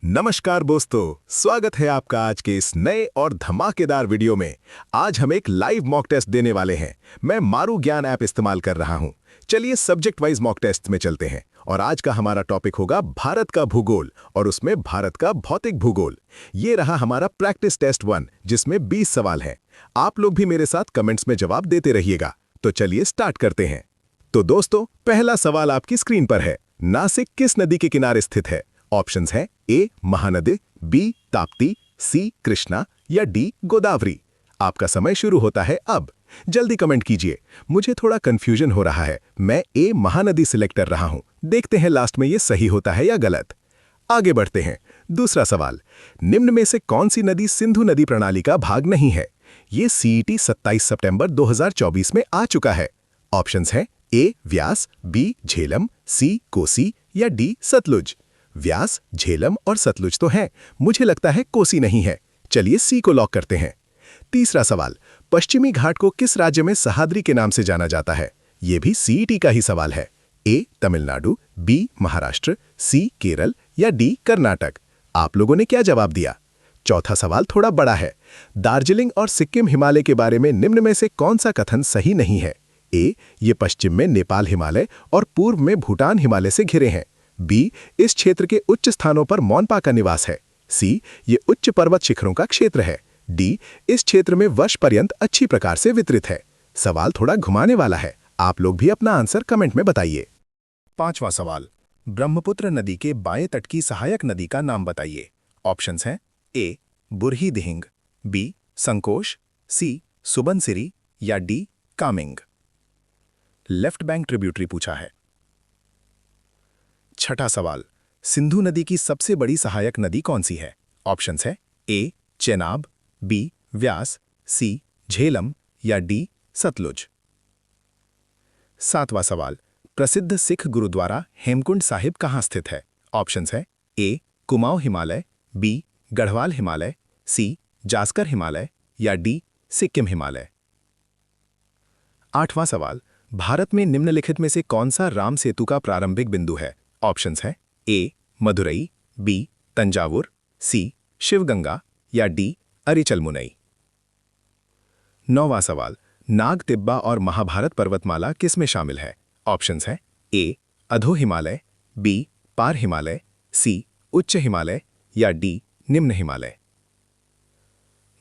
नमस्कार दोस्तों, स्वागत है आपका आज के इस नए और धमाकेदार वीडियो में। आज हम एक लाइव मॉक टेस्ट देने वाले हैं। मैं मारू ज्ञान ऐप इस्तेमाल कर रहा हूं। चलिए सब्जेक्ट वाइज मॉक टेस्ट में चलते हैं और आज का हमारा टॉपिक होगा भारत का भूगोल और उसमें भारत का भौतिक भूगोल। ये रहा हमारा प्रैक्टिस टेस्ट 1 जिसमें 20 सवाल हैं। आप लोग भी मेरे साथ कमेंट्स में जवाब देते रहिएगा। तो चलिए स्टार्ट करते हैं। तो दोस्तों, पहला सवाल आपकी स्क्रीन पर है। नासिक किस नदी के किनारे स्थित है? ऑप्शंस हैं ए महानदी, बी ताप्ती, सी कृष्णा या डी गोदावरी। आपका समय शुरू होता है अब। जल्दी कमेंट कीजिए। मुझे थोड़ा कंफ्यूजन हो रहा है। मैं ए महानदी सिलेक्ट कर रहा हूं। देखते हैं लास्ट में ये सही होता है या गलत। आगे बढ़ते हैं। दूसरा सवाल, निम्न में से कौन सी नदी सिंधु नदी प्रणाली का भाग नहीं है? ये सीईटी 27 सितंबर 2024 में आ चुका है। ऑप्शंस हैं ए व्यास, बी झेलम, सी कोसी या डी सतलुज। व्यास, झेलम और सतलुज तो हैं, मुझे लगता है कोसी नहीं है। चलिए सी को लॉक करते हैं। तीसरा सवाल, पश्चिमी घाट को किस राज्य में सह्याद्री के नाम से जाना जाता है? यह भी सीईटी का ही सवाल है। ए तमिलनाडु, बी महाराष्ट्र, सी केरल या डी कर्नाटक। आप लोगों ने क्या जवाब दिया? चौथा सवाल थोड़ा बड़ा है। दार्जिलिंग और सिक्किम हिमालय के बारे में निम्न में से कौन सा कथन सही नहीं है? ए ये पश्चिम में नेपाल हिमालय और पूर्व में भूटान हिमालय से घिरे हैं। बी इस क्षेत्र के उच्च स्थानों पर मोनपा का निवास है। सी ये उच्च पर्वत शिखरों का क्षेत्र है। डी इस क्षेत्र में वर्ष पर्यंत अच्छी प्रकार से वितरित है। सवाल थोड़ा घुमाने वाला है। आप लोग भी अपना आंसर कमेंट में बताइए। पांचवा सवाल, ब्रह्मपुत्र नदी के बाएं तट की सहायक नदी का नाम बताइए। ऑप्शंस हैं ए बुरही दिहिंग, बी संकोश, सी सुबनसिरी या D Kameng. Left bank tributary पूछा है। छठा सवाल, सिंधु नदी की सबसे बड़ी सहायक नदी कौन सी है? ऑप्शंस है ए चेनाब, बी व्यास, सी झेलम या डी सतलुज। सातवां सवाल, प्रसिद्ध सिख गुरुद्वारा हेमकुंड साहिब कहाँ स्थित है? ऑप्शंस है ए कुमाऊं हिमालय, बी गढ़वाल हिमालय, सी जास्कर हिमालय या डी सिक्किम हिमालय। आठवां सवाल, भारत में निम्नलिखित में से कौन सा राम सेतु का प्रारंभिक बिंदु है? ऑप्शंस हैं ए मदुरई, बी तंजावुर, सी शिवगंगा या डी अरिचलमुनई। नौवां सवाल, नाग तिब्बा और महाभारत पर्वतमाला किस में शामिल है? ऑप्शंस हैं ए अधो हिमालय, बी पार हिमालय, सी उच्च हिमालय या डी निम्न हिमालय।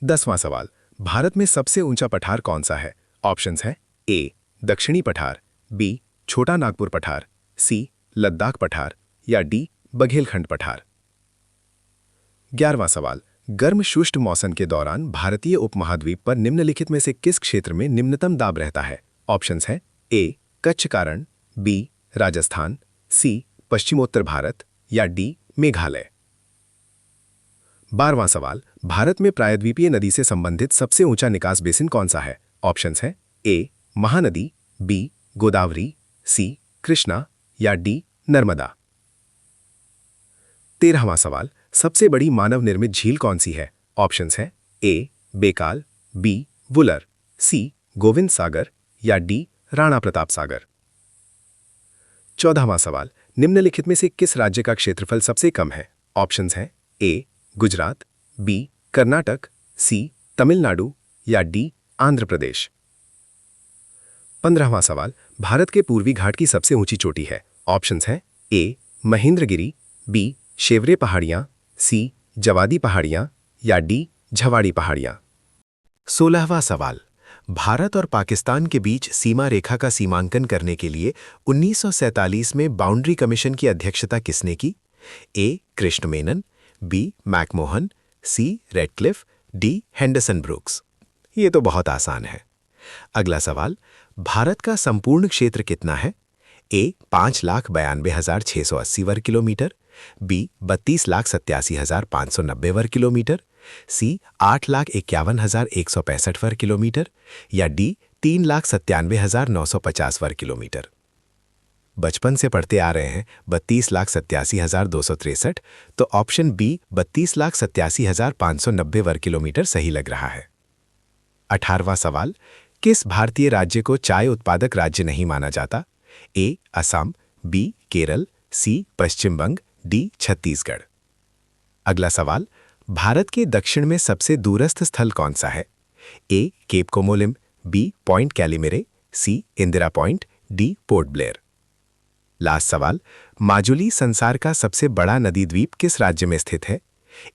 10वां सवाल, भारत में सबसे ऊंचा पठार कौन सा है? ऑप्शंस हैं ए दक्षिणी पठार, बी छोटा नागपुर पठार, सी लद्दाख पठार या डी बघेलखंड पठार। 11वां सवाल, गर्म शुष्क मौसम के दौरान भारतीय उपमहाद्वीप पर निम्नलिखित में से किस क्षेत्र में निम्नतम दाब रहता है? ऑप्शंस हैं ए कच्छ कारण, बी राजस्थान, सी पश्चिमोत्तर भारत या डी मेघालय। 12वां सवाल, भारत में प्रायद्वीपीय नदी से संबंधित सबसे ऊंचा निकास बेसिन कौन सा है? ऑप्शंस हैं ए महानदी, बी गोदावरी, सी कृष्णा या डी नर्मदा। 13वां सवाल, सबसे बड़ी मानव निर्मित झील कौन सी है? ऑप्शंस हैं ए बेकाल, बी वुलर, सी गोविंद सागर या डी राणा प्रताप सागर। 14वां सवाल, निम्नलिखित में से किस राज्य का क्षेत्रफल सबसे कम है? ऑप्शंस हैं ए गुजरात, बी कर्नाटक, सी तमिलनाडु या डी आंध्र प्रदेश। 15वां सवाल, भारत के पूर्वी घाट की सबसे ऊंची चोटी है? ऑप्शंस हैं ए महेंद्रगिरी, बी शेवरे पहाड़ियां, सी जवादी पहाड़ियां या डी झवाड़ी पहाड़ियां। 16वां सवाल, भारत और पाकिस्तान के बीच सीमा रेखा का सीमांकन करने के लिए 1947 में बाउंड्री कमीशन की अध्यक्षता किसने की? ए कृष्ण मेनन, बी मैकमोहन, सी रेडक्लिफ, डी हेंडरसन ब्रुक्स। ये तो बहुत आसान है। अगला सवाल, भारत का संपूर्ण क्षेत्र कितना है? ए 5,92,680 वर्ग किलोमीटर, बी 32,87,590 वर्ग किलोमीटर, सी 8,51,165 वर्ग किलोमीटर या डी 3,97,950 वर्ग किलोमीटर। बचपन से पढ़ते आ रहे हैं 32,87,263, तो ऑप्शन बी 32,87,590 वर्ग किलोमीटर सही लग रहा है। 18वां सवाल, किस भारतीय राज्य को चाय उत्पादक राज्य नहीं माना जाता? ए असम, बी केरल, सी पश्चिम बंग, डी छत्तीसगढ़। अगला सवाल, भारत के दक्षिण में सबसे दूरस्थ स्थल कौन सा है? A Cape Comorin, B Point Calimere, C Indira Point, D Port Blair. Last सवाल, माजुली संसार का सबसे बड़ा नदी द्वीप किस राज्य में स्थित है?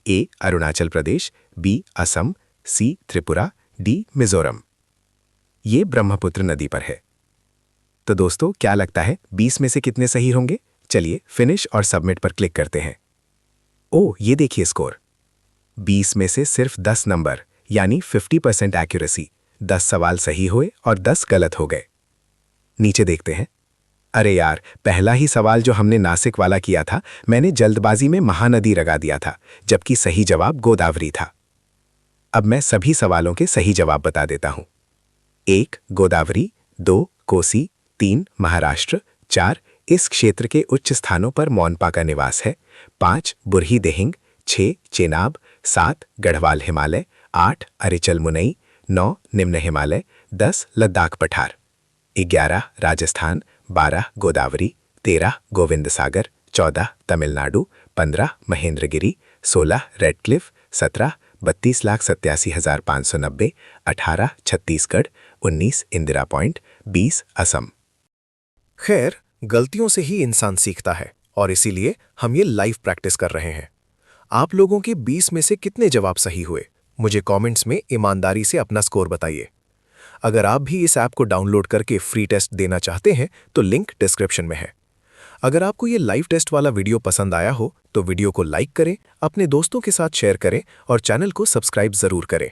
ए अरुणाचल प्रदेश, बी असम, सी त्रिपुरा, डी मिजोरम। ये ब्रह्मपुत्र नदी पर है। तो दोस्तों, क्या लगता है 20 में से कितने सही होंगे? चलिए फिनिश और सबमिट पर क्लिक करते हैं। ओह, ये देखिए स्कोर। 20 में से सिर्फ 10 नंबर, यानी 50% एक्यूरेसी। 10 सवाल सही हुए और 10 गलत हो गए। नीचे देखते हैं। अरे यार, पहला ही सवाल जो हमने नासिक वाला किया था, मैंने जल्दबाजी में महानदी लगा दिया था, जबकि सही जवाब गोदावरी था। अब मैं सभी सवालों के सही जवाब बता देता हूं। 1 गोदावरी, 2 कोसी, 3 महाराष्ट्र, 4 इस क्षेत्र के उच्च स्थानों पर मोनपा का निवास है, 5 बुरही देहिंग, 6 चेनाब, 7 गढ़वाल हिमालय, 8 अरिचल मुनई, 9 निम्न हिमालय, 10 लद्दाख पठार, 11 राजस्थान, 12 गोदावरी, 13 गोविंद सागर, 14 Tamil Nadu, 15 Mahendragiri, 16 red Cliff, 17 32,87,590, 18 Chhattisgarh, 19 Indira point, 20 Assam. खैर, गलतियों से ही इंसान सीखता है और इसीलिए हम ये लाइव प्रैक्टिस कर रहे हैं। आप लोगों के 20 में से कितने जवाब सही हुए, मुझे कमेंट्स में ईमानदारी से अपना स्कोर बताइए। अगर आप भी इस ऐप को डाउनलोड करके फ्री टेस्ट देना चाहते हैं तो लिंक डिस्क्रिप्शन में है। अगर आपको ये लाइव टेस्ट वाला वीडियो पसंद आया हो तो वीडियो को लाइक करें, अपने दोस्तों के साथ शेयर करें और चैनल को सब्सक्राइब जरूर करें।